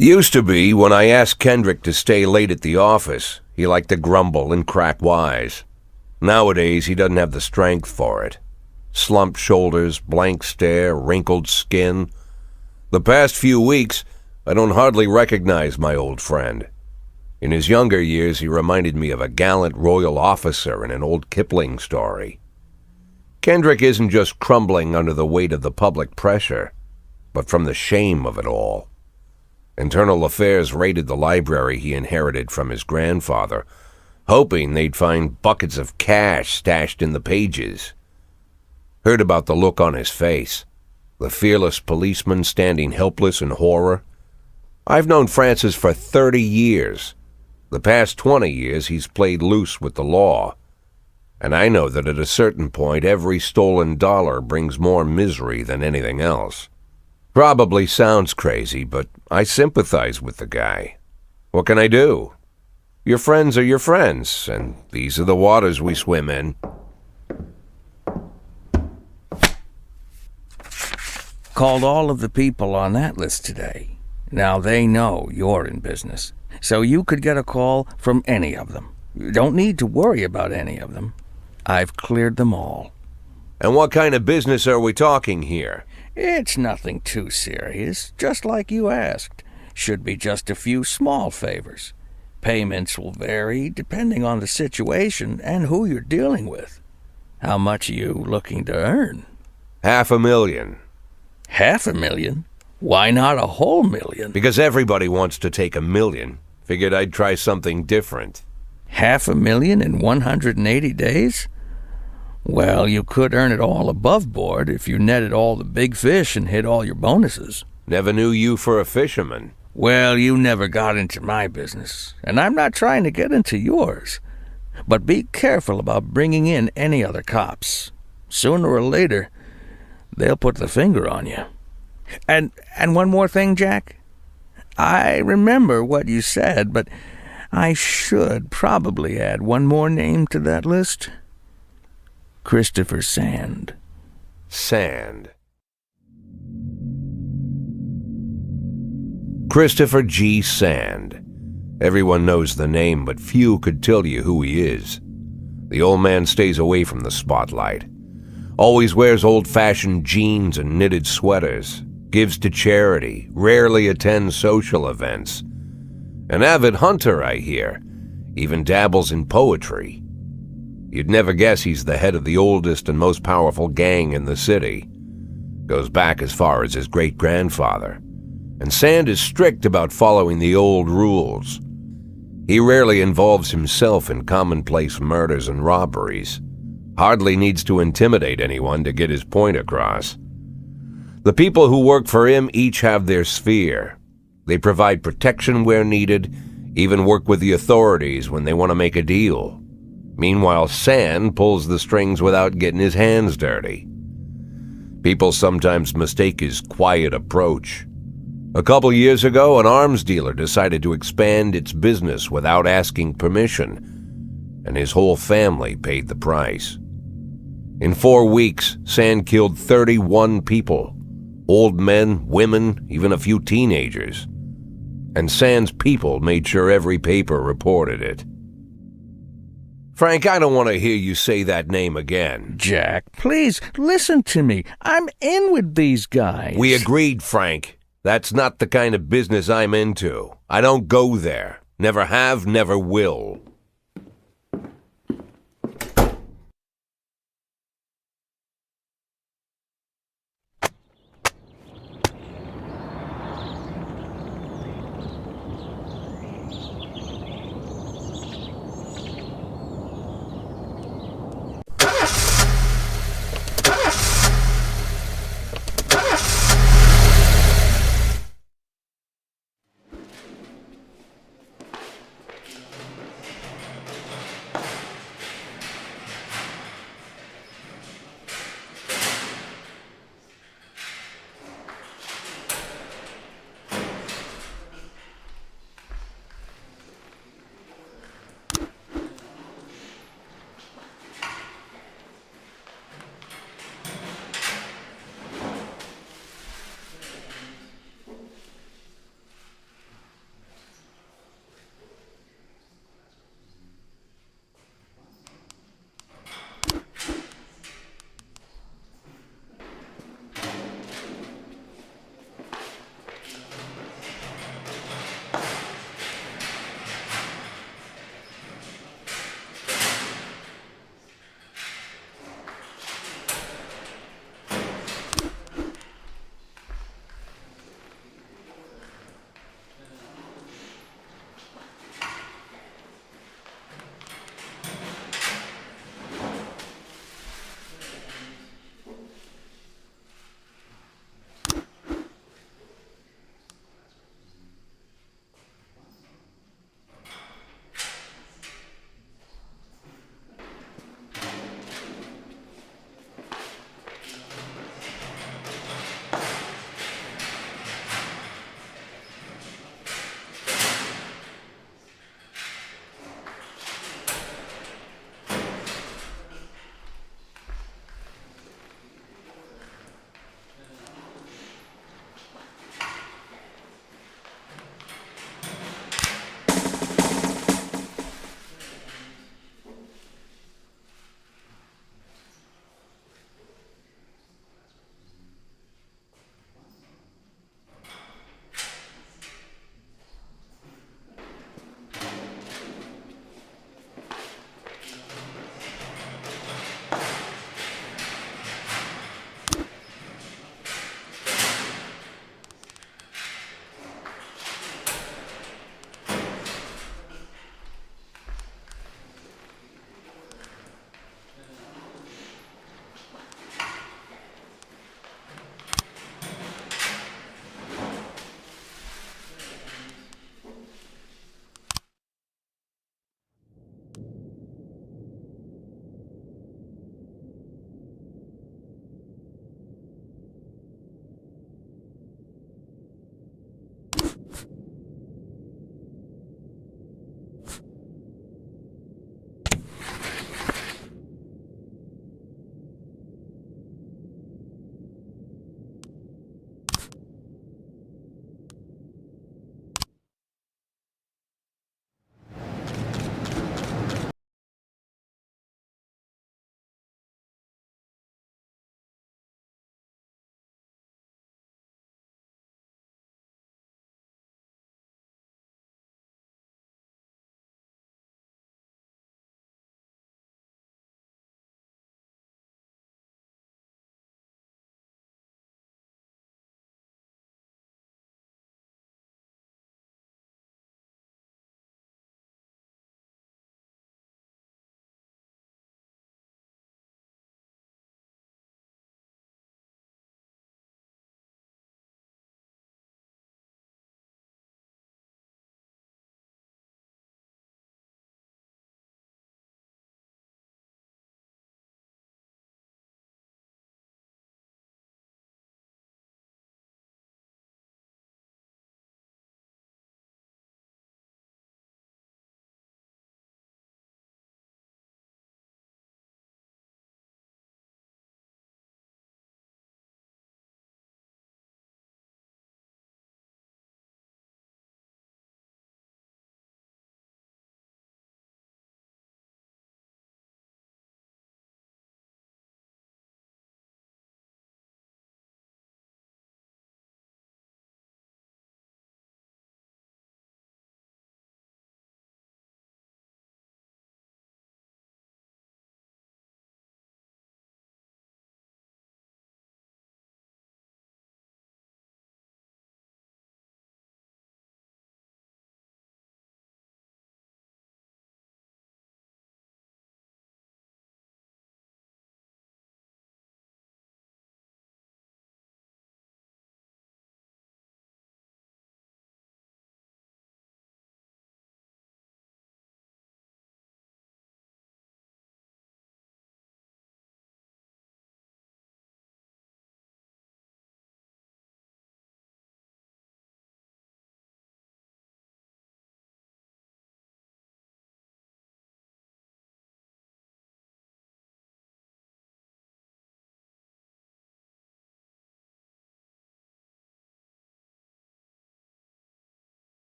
Used to be, when I asked Kendrick to stay late at the office, he liked to grumble and crack wise. Nowadays, he doesn't have the strength for it. Slumped shoulders, blank stare, wrinkled skin. The past few weeks, I don't hardly recognize my old friend. In his younger years, he reminded me of a gallant royal officer in an old Kipling story. Kendrick isn't just crumbling under the weight of the public pressure, but from the shame of it all. Internal Affairs raided the library he inherited from his grandfather, hoping they'd find buckets of cash stashed in the pages. Heard about the look on his face, the fearless policeman standing helpless in horror. I've known Francis for 30 years. The past 20 years he's played loose with the law. And I know that at a certain point every stolen dollar brings more misery than anything else. Probably sounds crazy, but I sympathize with the guy. What can I do? Your friends are your friends, and these are the waters we swim in. Called all of the people on that list today. Now they know you're in business, so you could get a call from any of them. You don't need to worry about any of them. I've cleared them all. And what kind of business are we talking here? It's nothing too serious, just like you asked. Should be just a few small favors. Payments will vary depending on the situation and who you're dealing with. How much are you looking to earn? $500,000. $500,000? Why not a whole million? Because everybody wants to take $1 million. Figured I'd try something different. $500,000 in 180 days? Well, you could earn it all above board if you netted all the big fish and hit all your bonuses. Never knew you for a fisherman. Well, you never got into my business, and I'm not trying to get into yours. But be careful about bringing in any other cops. Sooner or later, they'll put the finger on you. And one more thing, Jack. I remember what you said, but I should probably add one more name to that list. Christopher Sand. Sand. Christopher G. Sand. Everyone knows the name, but few could tell you who he is. The old man stays away from the spotlight. Always wears old-fashioned jeans and knitted sweaters. Gives to charity. Rarely attends social events. An avid hunter, I hear. Even dabbles in poetry. You'd never guess he's the head of the oldest and most powerful gang in the city. Goes back as far as his great-grandfather. And Sand is strict about following the old rules. He rarely involves himself in commonplace murders and robberies. Hardly needs to intimidate anyone to get his point across. The people who work for him each have their sphere. They provide protection where needed, even work with the authorities when they want to make a deal. Meanwhile, Sand pulls the strings without getting his hands dirty. People sometimes mistake his quiet approach. A couple years ago, an arms dealer decided to expand its business without asking permission, and his whole family paid the price. In 4 weeks, Sand killed 31 people. Old men, women, even a few teenagers. And Sand's people made sure every paper reported it. Frank, I don't want to hear you say that name again. Jack, please, listen to me. I'm in with these guys. We agreed, Frank. That's not the kind of business I'm into. I don't go there. Never have, never will.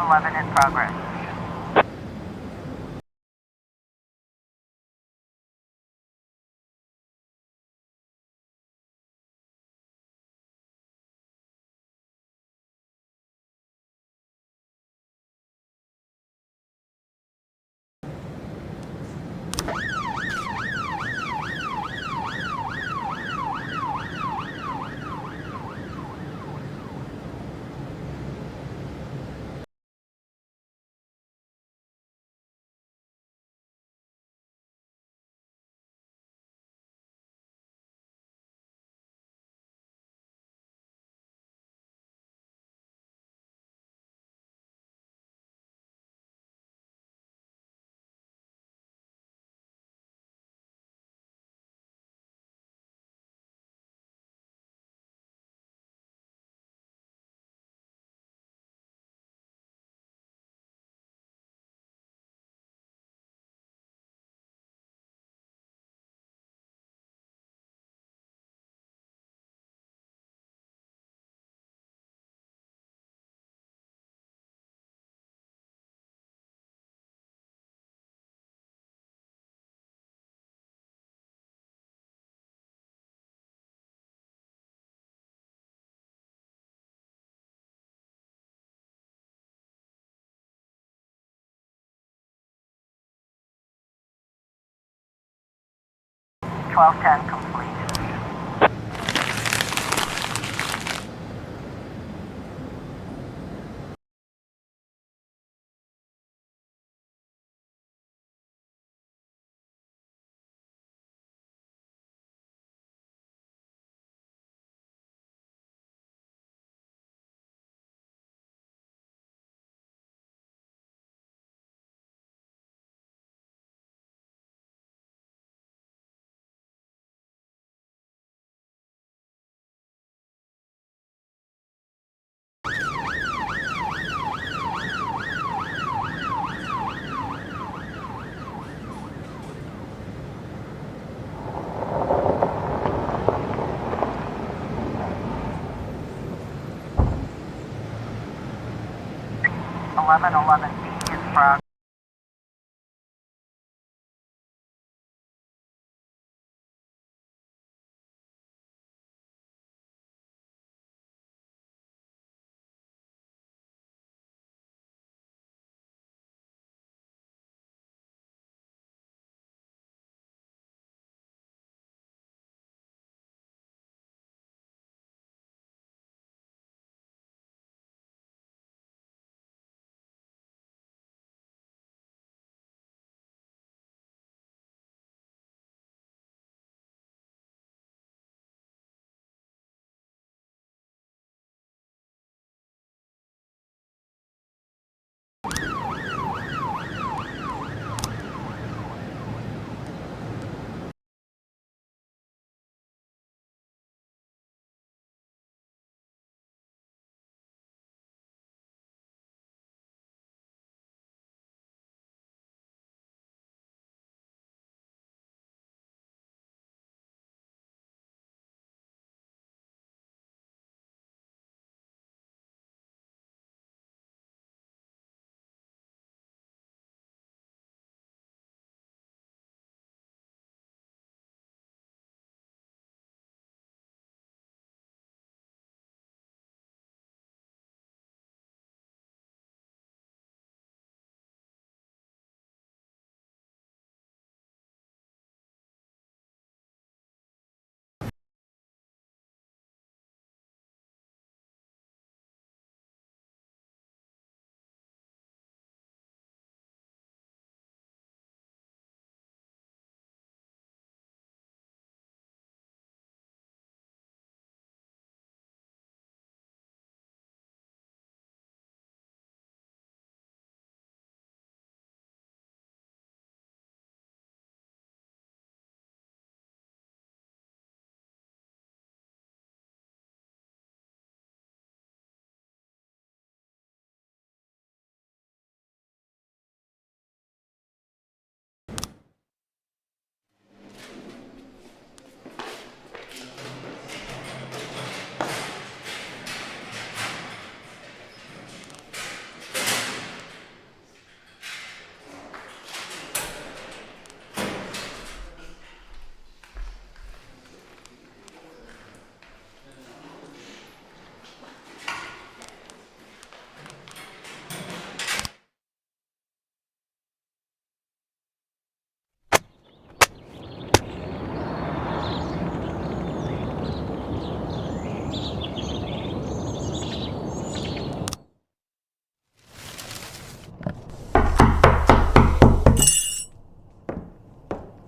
11 in progress. (1210) complete. (1111B in progress).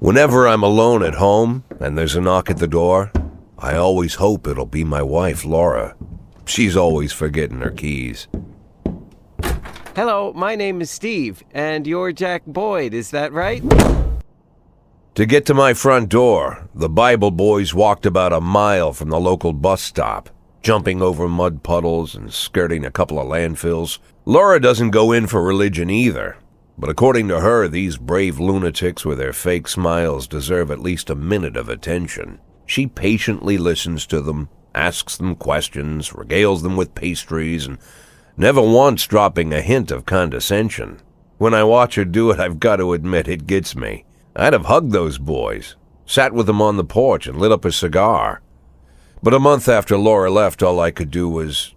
Whenever I'm alone at home and there's a knock at the door, I always hope it'll be my wife, Laura. She's always forgetting her keys. Hello, my name is Steve, and you're Jack Boyd, is that right? To get to my front door, the Bible boys walked about a mile from the local bus stop, jumping over mud puddles and skirting a couple of landfills. Laura doesn't go in for religion either, but according to her, these brave lunatics with their fake smiles deserve at least a minute of attention. She patiently listens to them, asks them questions, regales them with pastries, and never once dropping a hint of condescension. When I watch her do it, I've got to admit it gets me. I'd have hugged those boys, sat with them on the porch and lit up a cigar. But a month after Laura left, all I could do was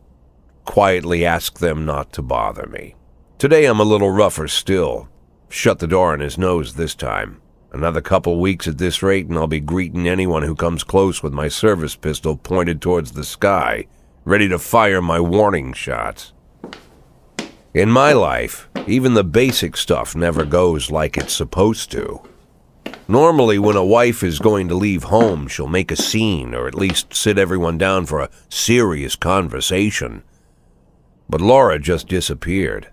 quietly ask them not to bother me. Today I'm a little rougher still. Shut the door on his nose this time. Another couple weeks at this rate and I'll be greeting anyone who comes close with my service pistol pointed towards the sky, ready to fire my warning shots. In my life, even the basic stuff never goes like it's supposed to. Normally, when a wife is going to leave home, she'll make a scene or at least sit everyone down for a serious conversation. But Laura just disappeared.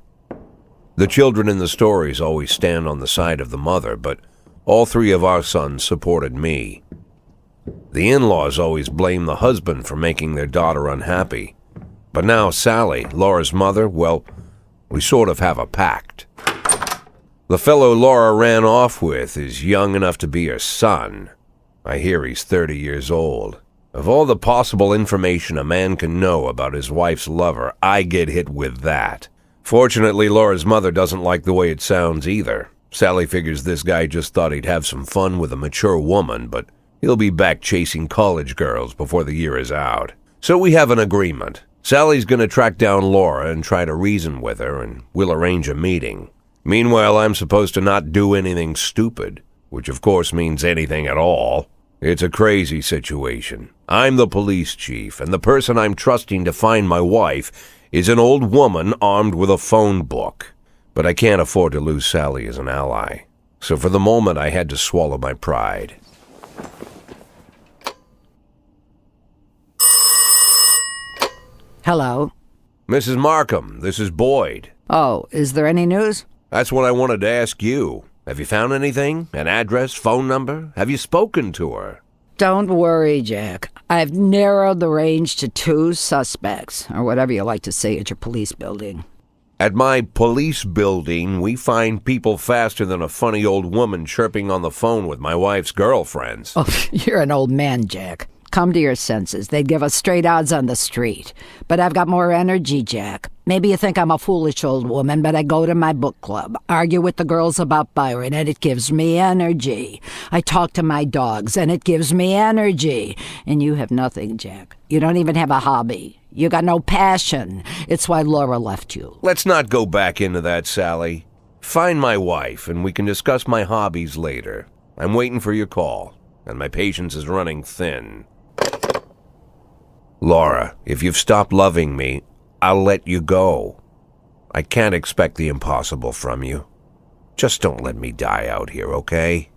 The children in the stories always stand on the side of the mother, but all three of our sons supported me. The in-laws always blame the husband for making their daughter unhappy. But now Sally, Laura's mother, well, we sort of have a pact. The fellow Laura ran off with is young enough to be her son. I hear he's 30 years old. Of all the possible information a man can know about his wife's lover, I get hit with that. Fortunately, Laura's mother doesn't like the way it sounds either. Sally figures this guy just thought he'd have some fun with a mature woman, but he'll be back chasing college girls before the year is out. So we have an agreement. Sally's going to track down Laura and try to reason with her, and we'll arrange a meeting. Meanwhile, I'm supposed to not do anything stupid, which of course means anything at all. It's a crazy situation. I'm the police chief, and the person I'm trusting to find my wife is an old woman armed with a phone book. But I can't afford to lose Sally as an ally. So for the moment, I had to swallow my pride. Hello. Mrs. Markham, this is Boyd. Oh, is there any news? That's what I wanted to ask you. Have you found anything? An address, phone number? Have you spoken to her? Don't worry, Jack. I've narrowed the range to 2 suspects, or whatever you like to say at your police building. At my police building, we find people faster than a funny old woman chirping on the phone with my wife's girlfriends. Oh, you're an old man, Jack. Come to your senses. They'd give us straight odds on the street. But I've got more energy, Jack. Maybe you think I'm a foolish old woman, but I go to my book club, argue with the girls about Byron, and it gives me energy. I talk to my dogs, and it gives me energy. And you have nothing, Jack. You don't even have a hobby. You got no passion. It's why Laura left you. Let's not go back into that, Sally. Find my wife, and we can discuss my hobbies later. I'm waiting for your call, and my patience is running thin. Laura, if you've stopped loving me, I'll let you go. I can't expect the impossible from you. Just don't let me die out here, okay?